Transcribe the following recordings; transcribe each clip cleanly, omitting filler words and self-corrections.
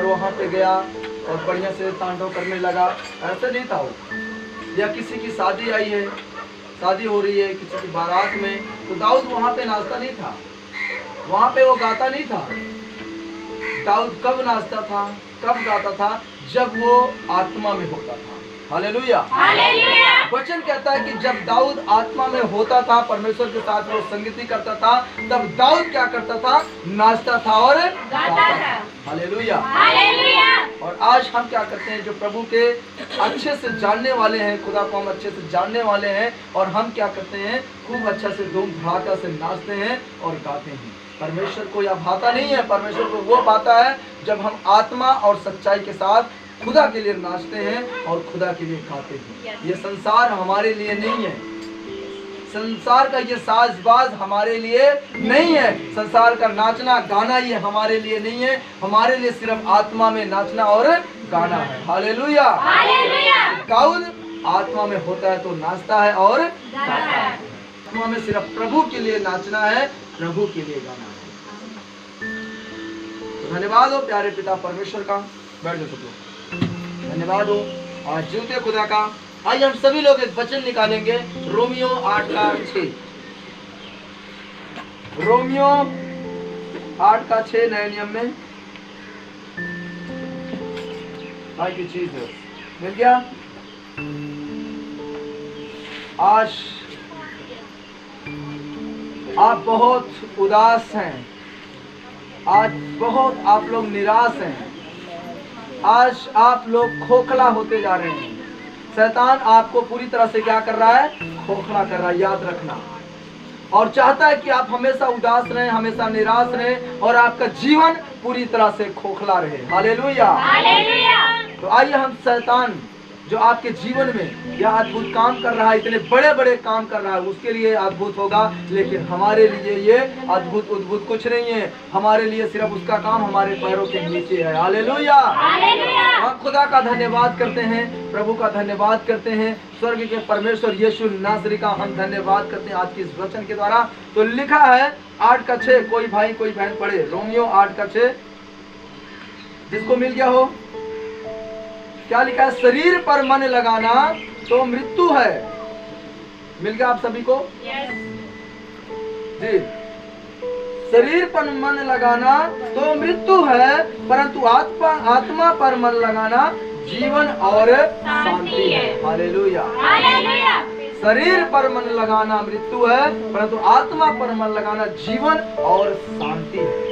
वहाँ पे गया और बढ़िया से तांडव करने लगा, ऐसा नहीं था वो। या किसी की शादी आई है, शादी हो रही है किसी की बारात में, तो दाऊद वहाँ पे नाचता नहीं था, वहाँ पे वो गाता नहीं था। दाऊद कब नाचता था, कब गाता था? जब वो आत्मा में होता था। हालेलुया। वचन कहता है कि जब दाऊद आत्मा में होता था, परमेश्वर के साथ वो संगति करता था, तब दाऊद क्या करता था? नाचता था और गाता था। हालेलुया। और आज हम क्या करते हैं? जो प्रभु के अच्छे से जानने वाले हैं, खुदा को हम अच्छे से जानने वाले हैं, और हम क्या करते हैं? खूब अच्छा से धूम धड़ाका से नाचते हैं और गाते हैं। परमेश्वर को यह भाता नहीं है। परमेश्वर को वो भाता है जब हम आत्मा और सच्चाई के साथ खुदा के लिए नाचते हैं और खुदा के लिए गाते हैं। ये संसार हमारे लिए नहीं है, संसार का ये साजबाज हमारे लिए नहीं है, संसार का नाचना गाना ये हमारे लिए नहीं है। हमारे लिए सिर्फ आत्मा में नाचना और गाना है। हालेलुया। दाऊद आत्मा में होता है तो नाचता है और गाता है। आत्मा में सिर्फ प्रभु के लिए नाचना है, प्रभु के लिए गाना है। तो धन्यवाद हो प्यारे पिता परमेश्वर का। बैठ जाओ सब लोग। धन्यवाद हो आज जीवते खुदा का। आइए हम सभी लोग एक वचन निकालेंगे, रोमियो 8:6। रोमियो 8:6 नए नियम में। भाई की चीज है, मिल गया। आज आप बहुत उदास हैं, आज बहुत आप लोग निराश हैं, आज आप लोग खोखला होते जा रहे हैं। शैतान आपको पूरी तरह से क्या कर रहा है? खोखला कर रहा है, याद रखना। और चाहता है कि आप हमेशा उदास रहें, हमेशा निराश रहें और आपका जीवन पूरी तरह से खोखला रहे। हालेलुया। तो आइए हम शैतान जो आपके जीवन में यह अद्भुत काम कर रहा है, इतने बड़े बड़े काम कर रहा है, उसके लिए अद्भुत होगा, लेकिन हमारे लिए ये अद्भुत उद्भुत कुछ नहीं है। हमारे लिए सिर्फ उसका काम हमारे पैरों के नीचे है। हालेलुया। हम खुदा का धन्यवाद करते हैं, प्रभु का धन्यवाद करते हैं, स्वर्ग के परमेश्वर यीशु नासरी का हम धन्यवाद करते हैं आज की इस वचन के द्वारा। तो लिखा है 8:6, कोई भाई कोई बहन पढ़े रोमियो 8:6, जिसको मिल गया हो। क्या लिखा है? शरीर पर मन लगाना तो मृत्यु है। मिल गया आप सभी को? जी। शरीर पर मन लगाना तो मृत्यु है, परंतु आत्मा पर मन लगाना जीवन और शांति है। हालेलुया। शरीर पर मन लगाना मृत्यु है, परंतु आत्मा पर मन लगाना जीवन और शांति है।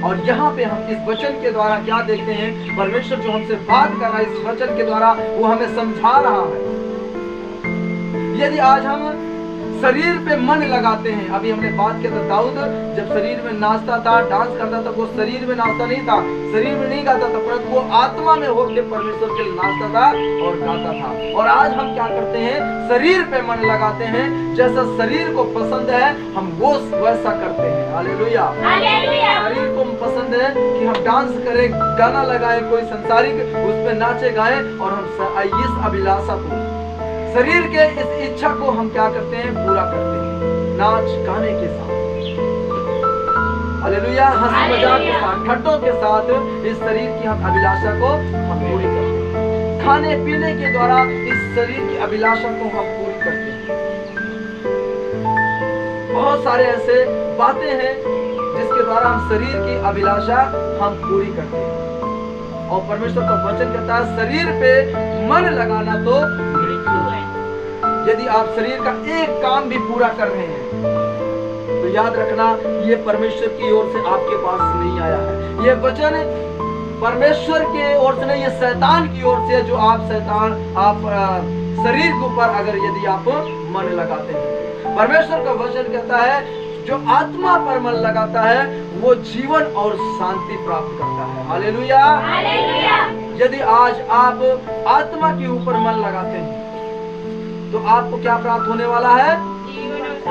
और यहाँ पे हम इस वचन के द्वारा क्या देखते हैं? परमेश्वर जो हमसे बात कर रहा है इस वचन के द्वारा, वो हमें समझा रहा है। यदि आज हम शरीर पे मन लगाते हैं, अभी हमने बात किया था दाऊद जब शरीर में नाचता था, डांस करता था, वो शरीर में नाचता नहीं था, शरीर में नहीं गाता था, परंतु वो आत्मा में होकर परमेश्वर के लिए नाचता था और गाता था। और आज हम क्या करते हैं? शरीर पे मन लगाते हैं, जैसा शरीर को पसंद है हम वो वैसा करते हैं। हालेलुया। शरीर को पसंद है कि हम डांस करें, गाना लगाएं, कोई संसारिक उस पर नाचे गाएं, और हम इस अभिलाषा को, शरीर के इस इच्छा को हम क्या करते हैं? पूरा करते हैं नाच गाने के साथ। हालेलुया। हंसी मजाक के साथ, ठट्टों के साथ इस शरीर की हम अभिलाषा को हम पूरी करते हैं। खाने पीने के द्वारा इस शरीर की अभिलाषा को हम पूरी करते हैं। बहुत सारे ऐसे बातें हैं जिसके द्वारा हम शरीर की अभिलाषा हम पूरी करते हैं। और परमेश्वर का वचन कहता है शरीर पे मन लगाना तो मृत्यु है। यदि आप शरीर का एक काम भी पूरा कर रहे हैं तो याद रखना ये परमेश्वर की ओर से आपके पास नहीं आया है। ये वचन परमेश्वर की ओर से नहीं, ये शैतान की ओर से, जो आप शरीर के ऊपर अगर यदि आप मन लगाते हैं। परमेश्वर का वचन कहता है जो आत्मा पर मन लगाता है वो जीवन और शांति प्राप्त करता है। हालेलुया। यदि आज आप आत्मा के ऊपर मन लगाते हैं तो आपको क्या प्राप्त होने वाला है?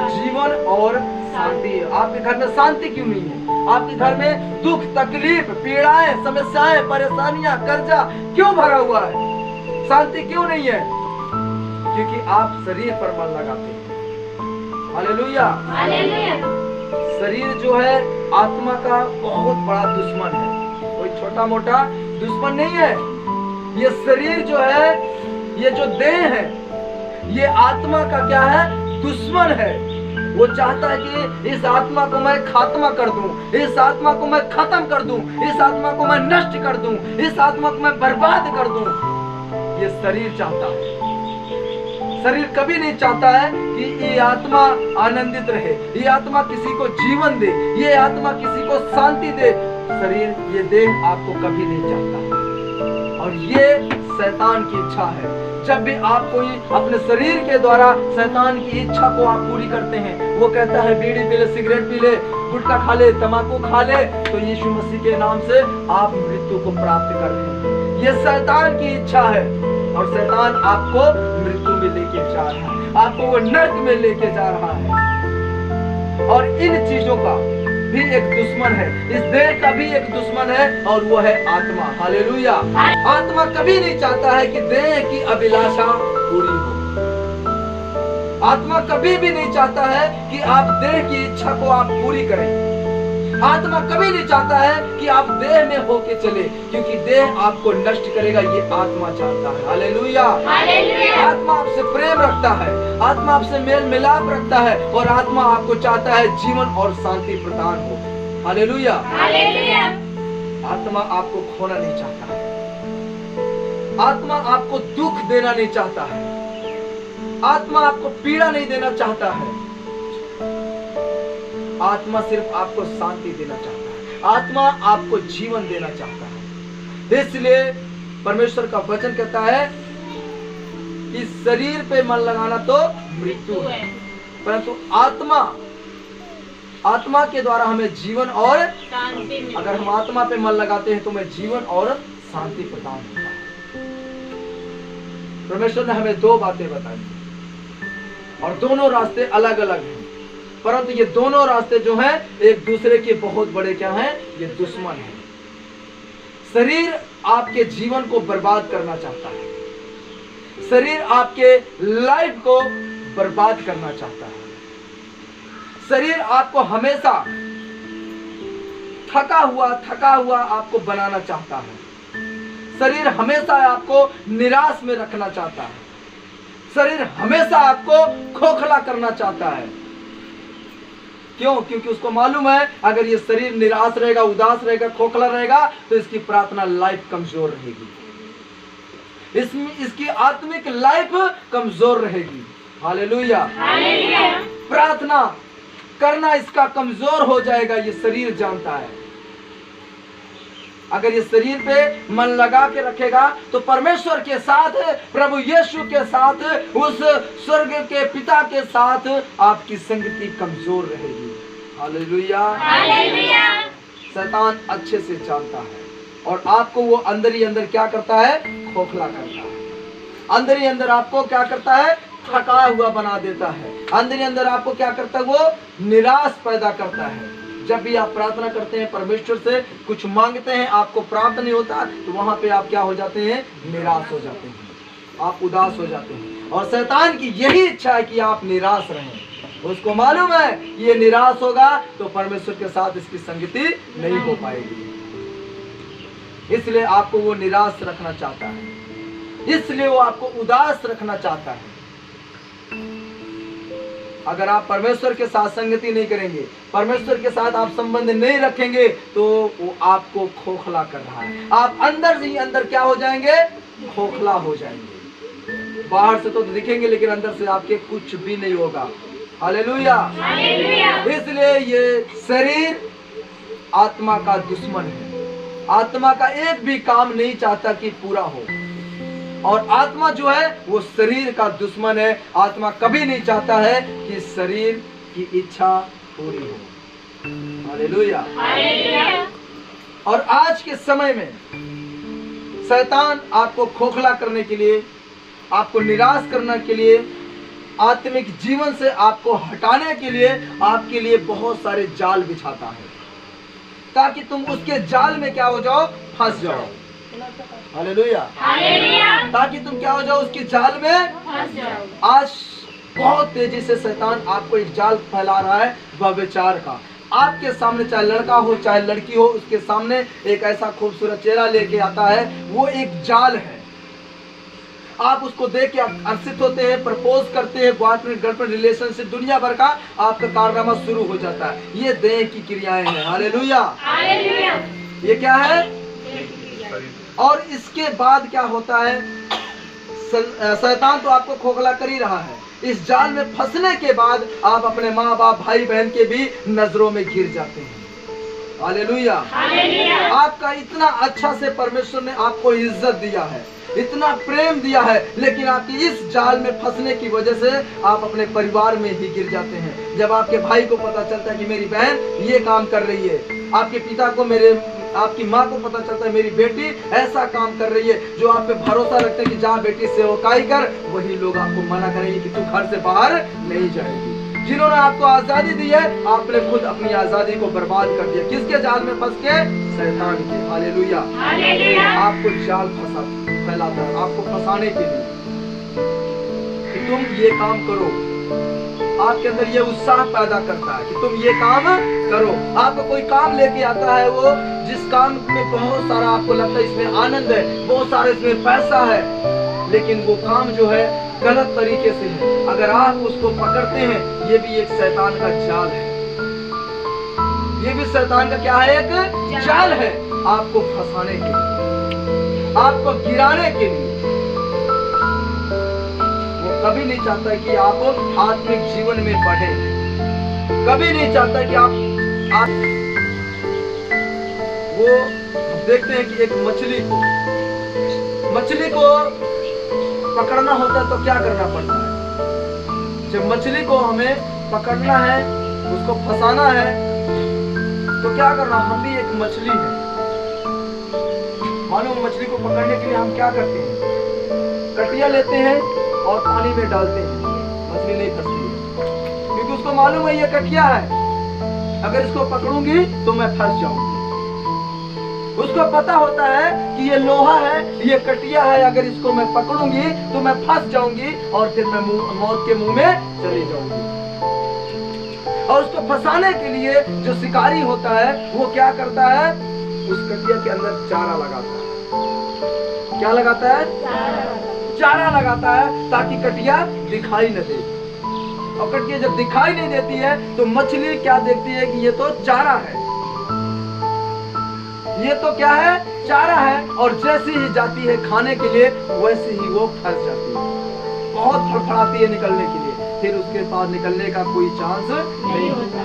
जीवन और शांति। आपके घर में शांति क्यों नहीं है? आपके घर में दुख, तकलीफ, पीड़ाएं, समस्याएं, परेशानियां, कर्जा क्यों भरा हुआ है? शांति क्यों नहीं है? क्योंकि आप शरीर पर मन लगाते हैं। हालेलुया। शरीर जो है आत्मा का बहुत बड़ा दुश्मन है। कोई छोटा मोटा दुश्मन नहीं है। ये शरीर जो है, ये जो देह है, ये आत्मा का क्या है? दुश्मन है। वो चाहता है कि इस आत्मा को मैं खात्मा कर दूं, इस आत्मा को मैं खत्म कर दूं, इस आत्मा को मैं नष्ट कर दूं, इस आत्मा को मैं बर्बाद कर दूं। ये शरीर चाहता है। शरीर कभी नहीं चाहता है कि ये आत्मा आनंदित रहे, ये आत्मा किसी को जीवन दे, ये आत्मा किसी को शांति दे। शरीर, ये देह आपको कभी नहीं चाहता। और ये शैतान की इच्छा है। जब भी आप कोई अपने शरीर के द्वारा शैतान की इच्छा को आप पूरी करते हैं, वो कहता है बीड़ी पी ले, सिगरेट पी ले, गुटखा खा ले, तंबाकू खा ले, तो यीशु मसीह के नाम से आप मृत्यु को प्राप्त कर रहे हैं। ये शैतान की इच्छा है और शैतान आपको मृत्यु में लेके जा रहा है, आपको वो नरक में लेके जा रहा है। और इन चीजों का भी एक दुश्मन है, इस देह का भी एक दुश्मन है, और वो है आत्मा। हालेलुया। आत्मा कभी नहीं चाहता है कि देह की अभिलाषा पूरी हो। आत्मा कभी भी नहीं चाहता है कि आप देह की इच्छा को आप पूरी करें। आत्मा कभी नहीं चाहता है कि आप देह में होके चले, क्योंकि देह आपको नष्ट करेगा, ये आत्मा चाहता है। हालेलुया। आत्मा आपसे प्रेम रखता है, आत्मा आपसे मेल मिलाप रखता है, और आत्मा आपको चाहता है जीवन और शांति प्रदान हो। हालेलुया। आत्मा आपको खोना नहीं चाहता है, आत्मा आपको दुख देना नहीं चाहता है, आत्मा आपको पीड़ा नहीं देना चाहता है। आत्मा सिर्फ आपको शांति देना चाहता है, आत्मा आपको जीवन देना चाहता है। इसलिए परमेश्वर का वचन कहता है कि शरीर पे मन लगाना तो मृत्यु है, परंतु आत्मा के द्वारा हमें जीवन और शांति, अगर हम आत्मा पे मन लगाते हैं तो हमें जीवन और शांति प्रदान होता है। परमेश्वर ने हमें दो बातें बताई और दोनों रास्ते अलग अलग हैं, परंतु ये दोनों रास्ते जो हैं एक दूसरे के बहुत बड़े क्या हैं? ये दुश्मन हैं। शरीर आपके जीवन को बर्बाद करना चाहता है, शरीर आपके लाइफ को बर्बाद करना चाहता है, शरीर आपको हमेशा थका हुआ आपको बनाना चाहता है, शरीर हमेशा आपको निराश में रखना चाहता है, शरीर हमेशा आपको खोखला करना चाहता है। क्यों? क्योंकि उसको मालूम है अगर ये शरीर निराश रहेगा, उदास रहेगा, खोखला रहेगा, तो इसकी प्रार्थना लाइफ कमजोर रहेगी, इसकी आत्मिक लाइफ कमजोर रहेगी। हालेलुया। प्रार्थना करना इसका कमजोर हो जाएगा, ये शरीर जानता है। अगर ये शरीर पे मन लगा के रखेगा तो परमेश्वर के साथ, प्रभु यीशु के साथ, उस स्वर्ग के पिता के साथ आपकी संगति कमजोर रहेगी। हालेलुया। शैतान अच्छे से जानता है और आपको वो अंदर ही अंदर क्या करता है? खोखला करता है। अंदर ही अंदर आपको क्या करता है? थका हुआ बना देता है। अंदर ही अंदर आपको क्या करता है? वो निराश पैदा करता है। जब भी आप प्रार्थना करते हैं, परमेश्वर से कुछ मांगते हैं, आपको प्राप्त नहीं होता, तो वहां पे आप क्या हो जाते हैं? निराश हो जाते हैं, आप उदास हो जाते हैं। और शैतान की यही इच्छा है कि आप निराश रहें। उसको मालूम है कि ये निराश होगा तो परमेश्वर के साथ इसकी संगति नहीं हो पाएगी, इसलिए आपको वो निराश रखना चाहता है, इसलिए वो आपको उदास रखना चाहता है। अगर आप परमेश्वर के साथ संगति नहीं करेंगे, परमेश्वर के साथ आप संबंध नहीं रखेंगे, तो वो आपको खोखला कर रहा है। आप अंदर ही अंदर क्या हो जाएंगे? खोखला हो जाएंगे। बाहर से तो दिखेंगे लेकिन अंदर से आपके कुछ भी नहीं होगा। हालेलुया। इसलिए ये शरीर आत्मा का दुश्मन है, आत्मा का एक भी काम नहीं चाहता कि पूरा हो, और आत्मा जो है वो शरीर का दुश्मन है। आत्मा कभी नहीं चाहता है कि शरीर की इच्छा पूरी हो। हालेलुया। और आज के समय में शैतान आपको खोखला करने के लिए, आपको निराश करने के लिए, आत्मिक जीवन से आपको हटाने के लिए आपके लिए बहुत सारे जाल बिछाता है, ताकि तुम उसके जाल में क्या हो जाओ? फंस जाओ। हालेलुया। ताकि तुम क्या हो जाओ? उसकी जाल में फंस जाओ। आज बहुत तेजी से शैतान आपको एक जाल फैला रहा है व्यभिचार का, आपके सामने, चाहे लड़का हो चाहे लड़की हो, उसके सामने एक ऐसा खूबसूरत चेहरा लेके आता है, वो एक जाल है। आप उसको देख के आकर्षित होते हैं, प्रपोज करते हैं, बॉयफ्रेंड गर्लफ्रेंड रिलेशनशिप दुनिया भर का आपका कारनामा शुरू हो जाता है। ये देह की क्रियाएं हैं। हालेलुया। ये क्या है? और इसके बाद क्या होता है? शैतान तो आपको खोखला कर ही रहा है। इस जाल में फंसने के बाद आप अपने माँ बाप भाई बहन के भी नजरों में गिर जाते हैं। हालेलुया। आपका इतना अच्छा से परमेश्वर ने आपको इज्जत दिया है, इतना प्रेम दिया है, लेकिन आपकी इस जाल में फंसने की वजह से आप अपने परिवार में ही गिर जाते हैं। जब आपके भाई को पता चलता है कि मेरी बहन ये काम कर रही है, आपके पिता को, आपकी माँ को पता चलता है मेरी बेटी ऐसा काम कर रही है, जो आप पे भरोसा रखते हैं कि जहाँ बेटी सेवकाई कर, वही लोग आपको मना करेंगे कि तू घर से बाहर नहीं जाएगी। जिन्होंने आपको आजादी दी है, आपने खुद अपनी आजादी को बर्बाद कर दिया। किसके जाल में फंस के? शैतान के। हालेलुया। आपको जाल फैलाता है, आपको फंसाने के लिए कि तुम ये काम करो। आपके अंदर ये उत्साह पैदा करता है कि तुम ये काम करो। आपको कोई काम लेके आता है, वो जिस काम में बहुत सारा आपको लगता है इसमें आनंद है, बहुत सारे इसमें पैसा है, लेकिन वो काम जो है गलत तरीके से है। अगर आप उसको पकड़ते हैं, ये भी एक शैतान का जाल है। ये भी शैतान का क्या है? एक जाल है, आपको फंसाने के लिए, आपको गिराने के लिए। वो कभी नहीं चाहता कि आप आत्मिक जीवन में बढ़े, कभी नहीं चाहता कि आप वो देखते हैं कि एक मछली को पकड़ना होता है तो क्या करना पड़ता है? जब मछली को हमें पकड़ना है, उसको फंसाना है, तो क्या करना? हम भी एक मछली है। मालूम, मछली को पकड़ने के लिए हम क्या करते हैं? कटिया लेते हैं और पानी में डालते हैं, मछली नहीं फंसती है, क्योंकि उसको मालूम है ये कटिया है, अगर इसको पकड़ूंगी तो मैं फंस जाऊंगी। उसको पता होता है कि ये लोहा है, ये कटिया है, अगर इसको मैं पकड़ूंगी तो मैं फंस जाऊंगी और फिर मैं मौत के मुंह में चली जाऊंगी। और उसको फंसाने के लिए जो शिकारी होता है, वो क्या करता है? उस कटिया के अंदर चारा लगाता है। क्या लगाता है? चारा लगाता है, ताकि कटिया दिखाई न दे। और कटिया जब दिखाई नहीं देती है तो मछली क्या देखती है कि ये तो चारा है, ये तो क्या है? चारा है। और जैसे ही जाती है खाने के लिए, वैसे ही वो फंस जाती है, बहुत फड़फड़ाती है निकलने के लिए, फिर उसके पास निकलने का कोई चांस नहीं होता,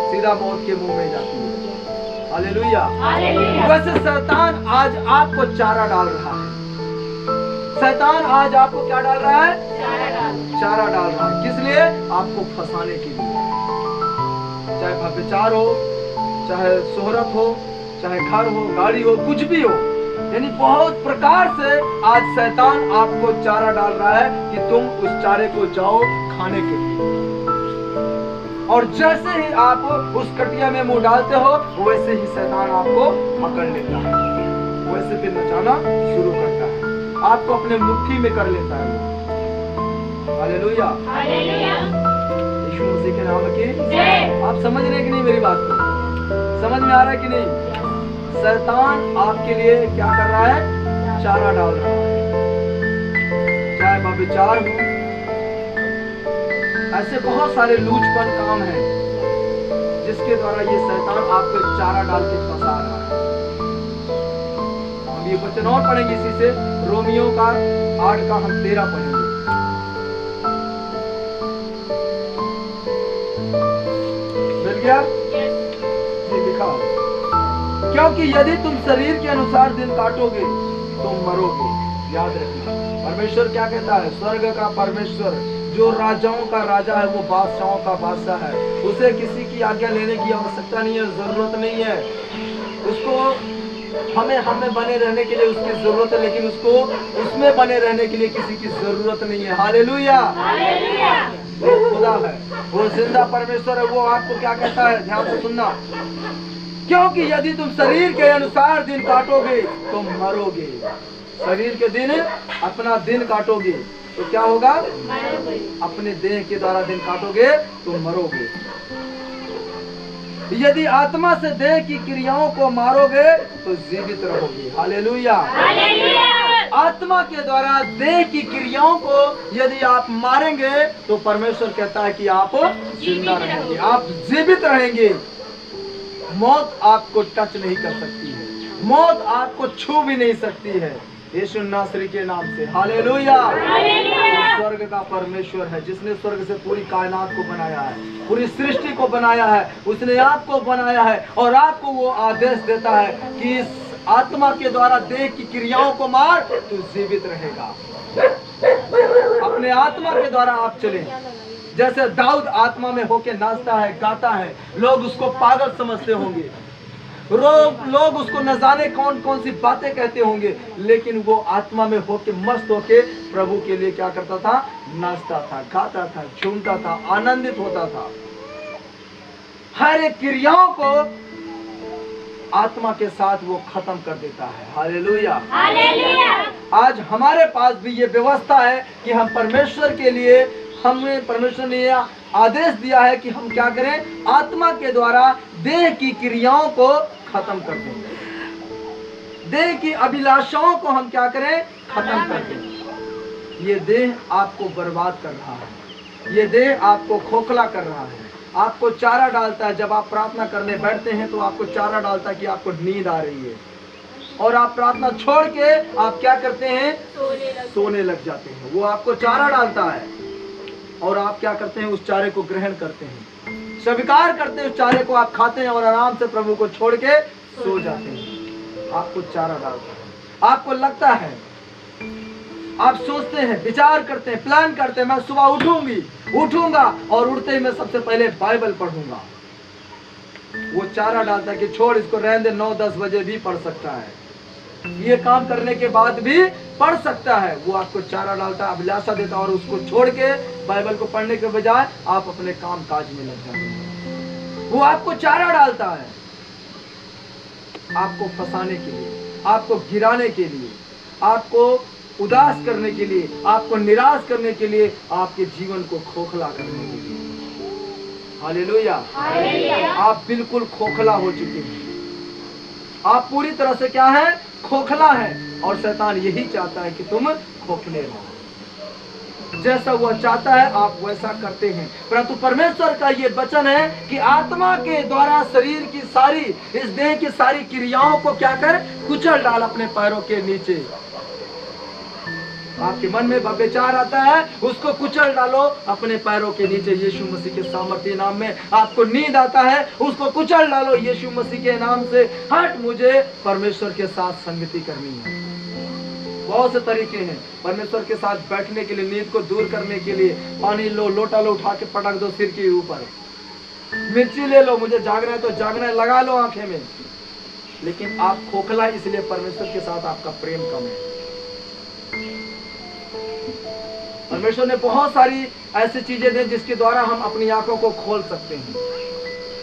सीधा मौत के मुंह में जाती है। हालेलुया। वैसे शैतान आज आपको चारा डाल रहा है। शैतान आज आपको क्या डाल रहा है? चारा डाल रहा है। किस लिए? आपको फंसाने के लिए। चाहे व्यभिचार हो, चाहे शोहरत हो, चाहे घर हो, गाड़ी हो, कुछ भी हो, यानी बहुत प्रकार से आज शैतान आपको चारा डाल रहा है कि तुम उस चारे को जाओ खाने के लिए। और जैसे ही आप उस कटिया में मुंह डालते हो, वैसे ही शैतान आपको पकड़ लेता है, वैसे फिर नचाना शुरू करता है, आपको अपने मुट्ठी में कर लेता है। हालेलुया। यीशु मसीह के नाम की। आप समझ रहे हैं कि नहीं मेरी बात को? समझ में आ रहा है कि नहीं? शैतान आपके लिए क्या कर रहा है? चारा डाल रहा है। चाहे व्यभिचार हो, ऐसे बहुत सारे लूचपन काम हैं जिसके द्वारा ये शैतान आपको चारा डाल के फंसा रहा है। हम ये वचन और पढ़ेंगे इसी से, रोमियो का 8 का हम 13 पढ़ेंगे। मिल गया? ये लिखा, क्योंकि यदि तुम शरीर के अनुसार दिन काटोगे तो मरोगे। याद रखना, परमेश्वर क्या कहता है? स्वर्ग का परमेश्वर, जो राजाओं का राजा है, वो बादशाहों का बादशाह है, उसे किसी की आज्ञा लेने की आवश्यकता नहीं है, जरूरत नहीं है। उसको हमें बने रहने के लिए उसकी जरूरत है, लेकिन उसको उसमें बने रहने के लिए किसी की जरूरत नहीं है। हालेलुया। वो खुदा है, वो जिंदा परमेश्वर है। वो आपको क्या कहता है? ध्यान से सुनना, क्योंकि यदि तुम शरीर के अनुसार दिन काटोगे तो मरोगे। शरीर के दिन, अपना दिन काटोगे तो क्या होगा? अपने देह के द्वारा दिन काटोगे तो मरोगे। यदि आत्मा से देह की क्रियाओं को मारोगे तो जीवित रहोगे। हालेलुया। आत्मा के द्वारा देह की क्रियाओं को यदि आप मारेंगे तो परमेश्वर कहता है कि आप जिंदा रहेंगे, आप जीवित रहेंगे। मौत आपको टच नहीं कर सकती है, मौत आपको छू भी नहीं सकती है यीशु नासरी के नाम से। हालेलुया। स्वर्ग का परमेश्वर है जिसने स्वर्ग से पूरी कायनात को बनाया है, पूरी सृष्टि को बनाया है, उसने आपको बनाया है और आपको वो आदेश देता है कि इस आत्मा के द्वारा देह की क्रियाओं को मार, तू जीवित रहेगा। अपने आत्मा के द्वारा आप चलें। जैसे दाऊद आत्मा में होके नाचता है, गाता है, लोग उसको पागल समझते होंगे, लोग उसको न जाने कौन कौन सी बातें कहते होंगे, लेकिन वो आत्मा में होके मस्त होके प्रभु के लिए क्या करता था? नाचता था, गाता था, झूमता था, आनंदित होता था। हर एक क्रियाओं को आत्मा के साथ वो खत्म कर देता है। हालेलुया। आज हमारे पास भी ये व्यवस्था है कि हम परमेश्वर के लिए, हमें परमेश्वर ने आदेश दिया है कि हम क्या करें? आत्मा के द्वारा देह की क्रियाओं को खत्म कर दें, देह की अभिलाषाओं को हम क्या करें? खत्म कर दें। ये देह आपको बर्बाद कर रहा है, ये देह आपको खोखला कर रहा है, आपको चारा डालता है। जब आप प्रार्थना करने बैठते हैं तो आपको चारा डालता है कि आपको नींद आ रही है, और आप प्रार्थना छोड़ के आप क्या करते हैं? सोने लग जाते हैं। वो आपको चारा डालता है और आप क्या करते हैं? उस चारे को ग्रहण करते हैं, स्वीकार करते हैं, उस चारे को आप खाते हैं और आराम से प्रभु को छोड़ के सो जाते हैं। आपको चारा डालता है, आपको लगता है, आप सोचते हैं, विचार करते हैं, प्लान करते हैं, मैं सुबह उठूंगा और उठते ही मैं सबसे पहले बाइबल पढ़ूंगा। वो चारा डालता है कि छोड़ इसको, रहने दे, 9-10 बजे भी पढ़ सकता है, ये काम करने के बाद भी पढ़ सकता है। वो आपको चारा डालता है, अभिलाषा देता है, और उसको छोड़ के बाइबल को पढ़ने के बजाय आप अपने काम काज में लग जाते हैं। वो आपको चारा डालता है, आपको फंसाने के लिए, आपको गिराने के लिए, आपको उदास करने के लिए, आपको निराश करने के लिए, आपके जीवन को खोखला करने के लिए। हालेलुया। आप बिल्कुल खोखला हो चुके हैं, आप पूरी तरह से क्या है? खोखला है। और शैतान यही चाहता है कि तुम खोखले रहो। जैसा वह चाहता है आप वैसा करते हैं, परंतु परमेश्वर का ये वचन है कि आत्मा के द्वारा शरीर की सारी, इस देह की सारी क्रियाओं को क्या कर? कुचल डाल अपने पैरों के नीचे। आपके मन में विचार आता है, उसको कुचल डालो अपने पैरों के नीचे यीशु मसीह के सामर्थ्य नाम में। आपको नींद आता है, उसको कुचल डालो यीशु मसीह के नाम से। हट, मुझे परमेश्वर के साथ संगति करनी है। बहुत से तरीके हैं परमेश्वर के साथ बैठने के लिए, नींद को दूर करने के लिए। पानी लो, लोटा लो, उठा के पटक दो सिर के ऊपर। मिर्ची ले लो, मुझे जागना है तो जागना है, लगा लो आंखें में। लेकिन आप खोखला, इसलिए परमेश्वर के साथ आपका प्रेम कम है। परमेश्वर ने बहुत सारी ऐसी चीजें दी जिसके द्वारा हम अपनी आंखों को खोल सकते हैं,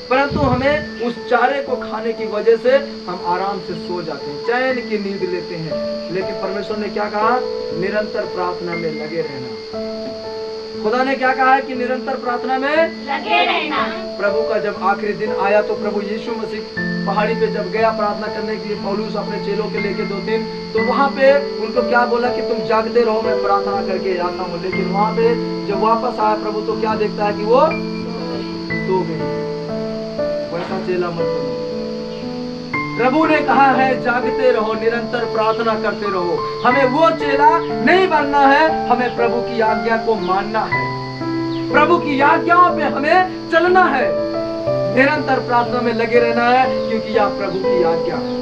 परंतु हमें उस चारे को खाने की वजह से हम आराम से सो जाते हैं, चैन की नींद लेते हैं। लेकिन परमेश्वर ने क्या कहा? निरंतर प्रार्थना में लगे रहना। खुदा ने क्या कहा है कि निरंतर प्रार्थना में लगे रहना। प्रभु का जब आखिरी दिन आया तो प्रभु यीशु मसीह पहाड़ी पे जब गया प्रार्थना करने के लिए, पौलुस अपने चेलों के लेके 2-3, तो वहां पे उनको क्या बोला कि तुम जागते रहो, मैं प्रार्थना करके आता हूँ। लेकिन वहां पे जब वापस आया प्रभु तो क्या देखता है कि वो सो गए। वैसा चेला मत बनो। प्रभु ने कहा है जागते रहो, निरंतर प्रार्थना करते रहो। हमें वो चेला नहीं बनना है, हमें प्रभु की आज्ञा को मानना है, प्रभु की आज्ञाओं पे हमें चलना है, निरंतर प्रार्थना में लगे रहना है, क्योंकि यह प्रभु की आज्ञा है।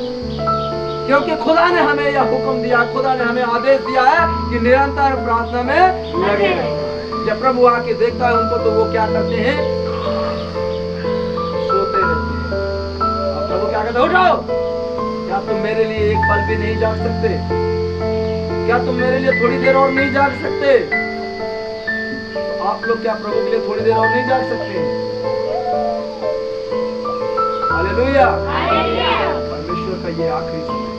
क्योंकि खुदा ने हमें यह हुक्म दिया, खुदा ने हमें आदेश दिया है कि निरंतर प्रार्थना में लगे रहना। जब प्रभु आके देखता है उनको तो वो क्या करते हैं? सोते रहते हैं। अब प्रभु क्या कहते हैं? उठो, क्या तुम मेरे लिए एक पल भी नहीं जाग सकते? क्या तुम मेरे लिए थोड़ी देर और नहीं जाग सकते? तो आप लोग क्या प्रभु के लिए थोड़ी देर और नहीं जाग सकते? हालेलुया। परमेश्वर का ये आखिरी समय,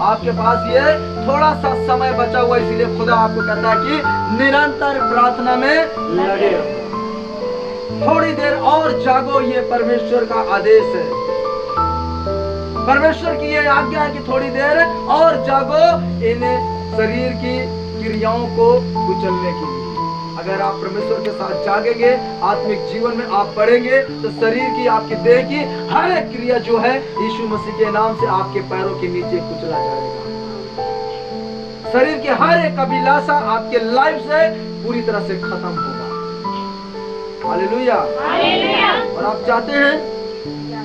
आपके पास ये थोड़ा सा समय बचा हुआ, इसीलिए खुदा आपको कहता है कि निरंतर प्रार्थना में लगे रहो। थोड़ी देर और जागो, ये परमेश्वर का आदेश है। परमेश्वर की ये आज्ञा है कि थोड़ी देर और जागो इन शरीर की क्रियाओं को कुचलने के लिए। अगर आप परमेश्वर के साथ जागेंगे, आत्मिक जीवन में आप बढ़ेंगे, तो शरीर की, आपकी देह की हर एक क्रिया जो है यीशु मसीह के नाम से आपके पैरों के नीचे कुचला जाएगा। शरीर के हर एक अभिलाषा आपके लाइफ से पूरी तरह से खत्म होगा। हालेलुया। और आप चाहते हैं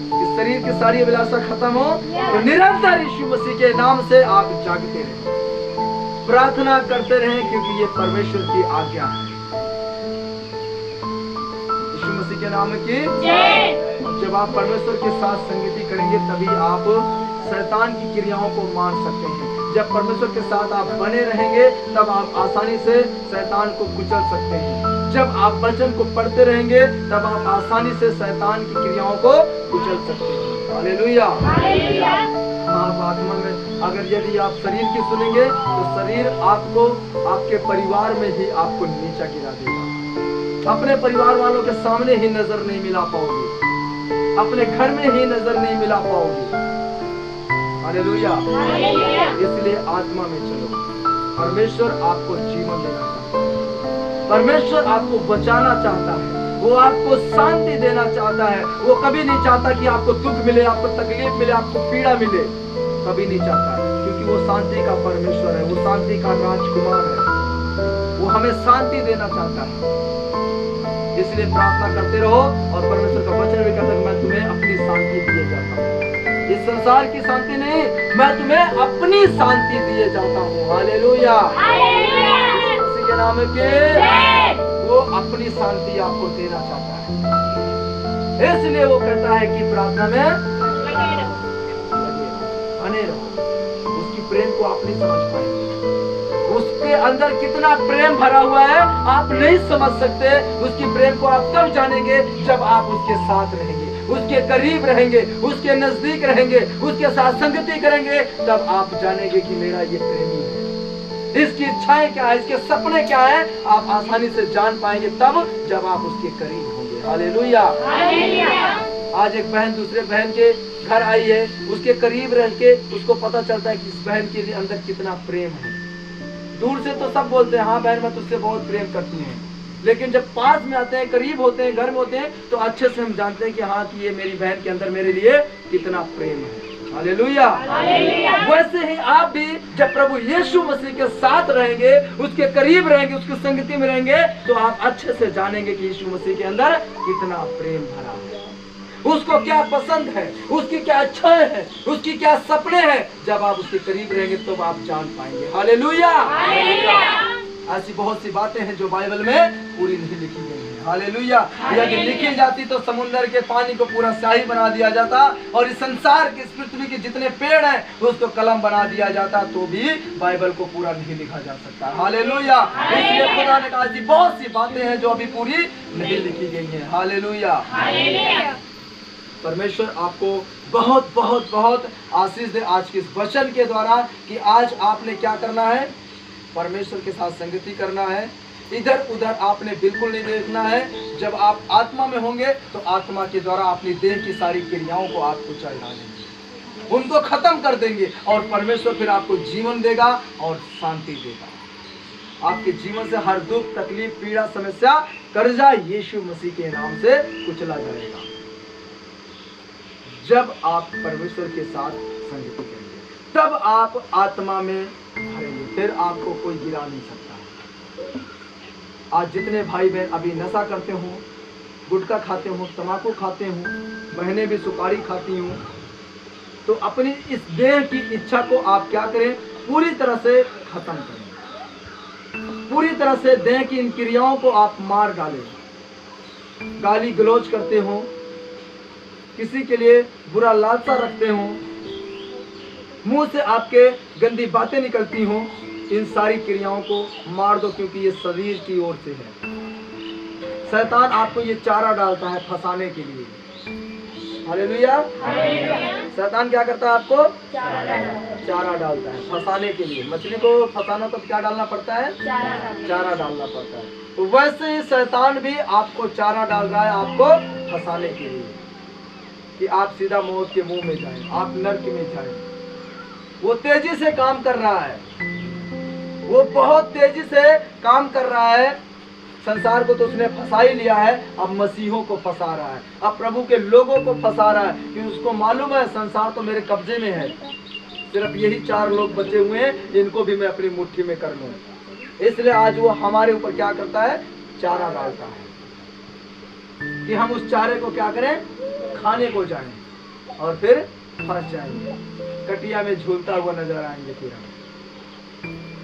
कि शरीर की सारी अभिलाषा खत्म हो, तो निरंतर यीशु मसीह के नाम से आप जागते रहें, प्रार्थना करते रहें, क्योंकि ये परमेश्वर की आज्ञा है। यीशु मसीह के नाम की जय। जब आप परमेश्वर के साथ संगति करेंगे, तभी आप शैतान की क्रियाओं को मान सकते हैं। जब परमेश्वर के साथ आप बने रहेंगे, तब आप आसानी से शैतान को कुचल सकते हैं। जब आप वचन को पढ़ते रहेंगे, तब आप आसानी से शैतान की क्रियाओं को कुचल सकते हैं। हालेलुया। आप आत्मा में, अगर यदि आप शरीर की सुनेंगे, तो शरीर आपको आपके परिवार में ही आपको नीचा गिरा देगा। अपने परिवार वालों के सामने ही नजर नहीं मिला पाओगे, अपने घर में ही नजर नहीं मिला पाओगे। हालेलुया। इसलिए आत्मा में चलो। परमेश्वर आपको जीवन देना चाहता है, परमेश्वर आपको बचाना चाहता है, वो आपको शांति देना चाहता है। वो कभी नहीं चाहता कि आपको दुख मिले, आपको तकलीफ मिले, आपको पीड़ा मिले, कभी नहीं चाहता है, क्योंकि वो शांति का परमेश्वर है, वो शांति का राजकुमार है, वो हमें शांति देना चाहता है। इसलिए प्रार्थना करते रहो, और परमेश्वर का वचन भी कहता है, मैं तुम्हें अपनी शांति दिए जाता हूँ। इस संसार की शांति नहीं, मैं तुम्हें अपनी शांति दिए जाता हूँ। हालेलुया। उसी के नाम के वो अपनी शांति आपको देना चाहता है। इसलिए वो कहता है कि प्रार्थना में बने रहो। उसकी प्रेम को आप नहीं समझ पाएंगे, उसके अंदर कितना प्रेम भरा हुआ है आप नहीं समझ सकते। उसकी प्रेम को आप तब जानेंगे जब आप उसके साथ रहेंगे, उसके करीब रहेंगे, उसके नजदीक रहेंगे, उसके साथ संगति करेंगे, तब आप जानेंगे कि मेरा ये प्रेमी है। इसकी इच्छाएं क्या है, इसके सपने क्या है, आप आसानी से जान पाएंगे तब जब आप उसके करीब होंगे। हालेलुया। आज एक बहन दूसरे बहन के घर आई है, उसके करीब रह के उसको पता चलता है कि इस बहन के अंदर कितना प्रेम है। दूर से तो सब बोलते हैं, हाँ बहन मैं तुझसे बहुत प्रेम करती हूँ, लेकिन जब पास में आते हैं, करीब होते हैं, घर में होते हैं, तो अच्छे से हम जानते हैं कि हाँ कि ये मेरी बहन के अंदर मेरे लिए कितना प्रेम है। हालेलुया। वैसे ही आप भी जब प्रभु यीशु मसीह के साथ रहेंगे, उसके करीब रहेंगे, उसकी संगति में रहेंगे, तो आप अच्छे से जानेंगे कि यीशु मसीह के अंदर कितना प्रेम भरा है, उसको क्या पसंद है, उसकी क्या इच्छाएं हैं, उसकी क्या सपने हैं। जब आप उसके करीब रहेंगे तो आप जान पाएंगे। हालेलुया। ऐसी बहुत सी बातें हैं जो बाइबल में पूरी नहीं लिखी गई है। हालेलुया। यदि लिखी जाती तो समुद्र के पानी को पूरा स्याही बना दिया जाता, और इस संसार के, इस पृथ्वी के जितने पेड़ हैं उसको कलम बना दिया जाता, तो भी बाइबल को पूरा नहीं लिखा जा सकता। हालेलुया। इसलिए खुदा ने कहा ऐसी बहुत सी बातें हैं जो अभी पूरी नहीं लिखी गई है। हालेलुया। परमेश्वर आपको बहुत बहुत बहुत आशीष दे आज के इस वचन के द्वारा, कि आज आपने क्या करना है, परमेश्वर के साथ संगति करना है। इधर उधर आपने बिल्कुल नहीं देखना है। जब आप आत्मा में होंगे तो आत्मा के द्वारा अपनी देह की सारी क्रियाओं को आप कुचल डालेंगे, उनको खत्म कर देंगे, और परमेश्वर फिर आपको जीवन देगा और शांति देगा। आपके जीवन से हर दुख, तकलीफ, पीड़ा, समस्या, कर्जा यीशु मसीह के नाम से कुचला जाएगा। जब आप परमेश्वर के साथ संगति करेंगे, तब आप आत्मा में भरेंगे, फिर आपको कोई गिरा नहीं सकता। आज जितने भाई बहन अभी नशा करते हो, गुटखा खाते हो, तम्बाकू खाते हो, बहनें भी सुपारी खाती हूँ, तो अपनी इस देह की इच्छा को आप क्या करें, पूरी तरह से खत्म करें। पूरी तरह से देह की इन क्रियाओं को आप मार डालें। गाली गलौज करते हो, किसी के लिए बुरा लालसा रखते हो, मुंह से आपके गंदी बातें निकलती हो, इन सारी क्रियाओं को मार दो, क्योंकि ये शरीर की ओर से है। शैतान आपको ये चारा डालता है फंसाने के लिए। हालेलुया। शैतान क्या करता है? आपको चारा डालता है फंसाने के लिए। मछली को फंसाना तो क्या डालना पड़ता है? चारा डालना पड़ता है। तो वैसे ही शैतान भी आपको चारा डाल रहा है, आपको फंसाने के लिए, कि आप सीधा मौत के मुंह में जाएं, आप नरक में जाएं। वो तेजी से काम कर रहा है, वो बहुत तेजी से काम कर रहा है। संसार को तो उसने फंसा ही लिया है, अब मसीहों को फंसा रहा है, अब प्रभु के लोगों को फंसा रहा है, कि उसको मालूम है संसार तो मेरे कब्जे में है, सिर्फ यही 4 लोग बचे हुए हैं, इनको भी मैं अपनी मुट्ठी में कर लूं। इसलिए आज वो हमारे ऊपर क्या करता है? चारा डालता है, कि हम उस चारे को क्या करें? खाने को जाएं और फिर फंस जाएंगे, कटिया में झूलता हुआ नजर आएंगे।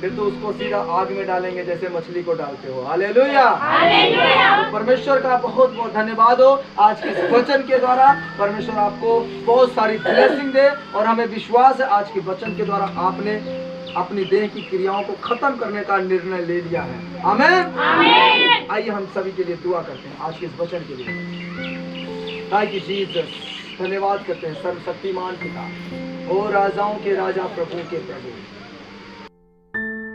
फिर तो उसको सीधा आग में डालेंगे जैसे मछली को डालते हो। हालेलुया। तो परमेश्वर का बहुत बहुत धन्यवाद हो आज के इस वचन के द्वारा। परमेश्वर आपको बहुत सारी ब्लेसिंग दे, और हमें विश्वास है आज के वचन के द्वारा आपने अपनी देह की क्रियाओं को खत्म करने का निर्णय ले लिया है। आमीन। आइए हम सभी के लिए दुआ करते हैं आज के इस वचन के लिए। Thank you Jesus. धन्यवाद करते हैं सर्वशक्तिमान पिता, ओ राजाओं के राजा, प्रभु के प्रभु,